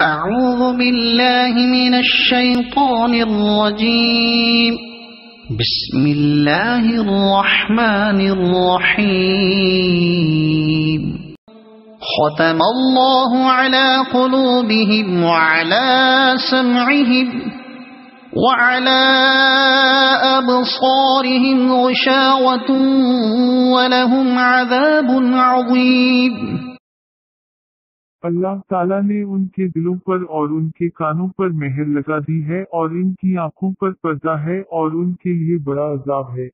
أعوذ بالله من الشيطان الرجيم. بسم الله الرحمن الرحيم. ختم الله على قلوبهم وعلى سمعهم وعلى أبصارهم غشاوة ولهم عذاب عظيم. اللہ تعالیٰ نے ان کے دلوں پر اور ان کے کانوں پر مہر لگا دی ہے اور ان کی آنکھوں پر پردہ ہے اور ان کے لیے بڑا عذاب ہے.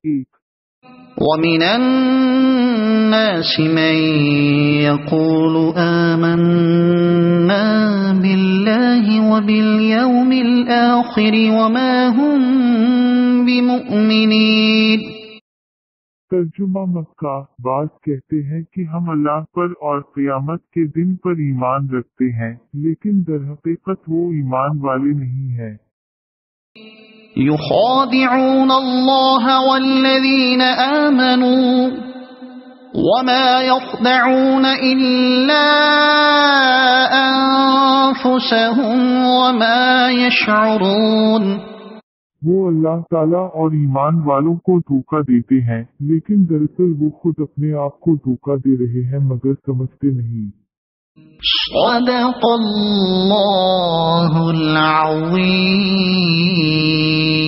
وَمِنَ النَّاسِ مَن يَقُولُ آمَنَّا بِاللَّهِ وَبِالْيَوْمِ الْآخِرِ وَمَا هُمْ بِمُؤْمِنِينَ. ترجمہ مکہ. بعض کہتے ہیں کہ ہم اللہ پر اور قیامت کے دن پر ایمان رکھتے ہیں لیکن در حقیقت وہ ایمان والے نہیں ہیں. يخادعون الله والذين آمنوا وما يخدعون إلا أنفسهم وما يشعرون. وہ اللہ تعالیٰ اور ایمان والوں کو دھوکہ دیتے ہیں لیکن دراصل وہ خود اپنے آپ کو دھوکہ دے رہے ہیں مگر سمجھتے نہیں. صدق اللہ العظیم.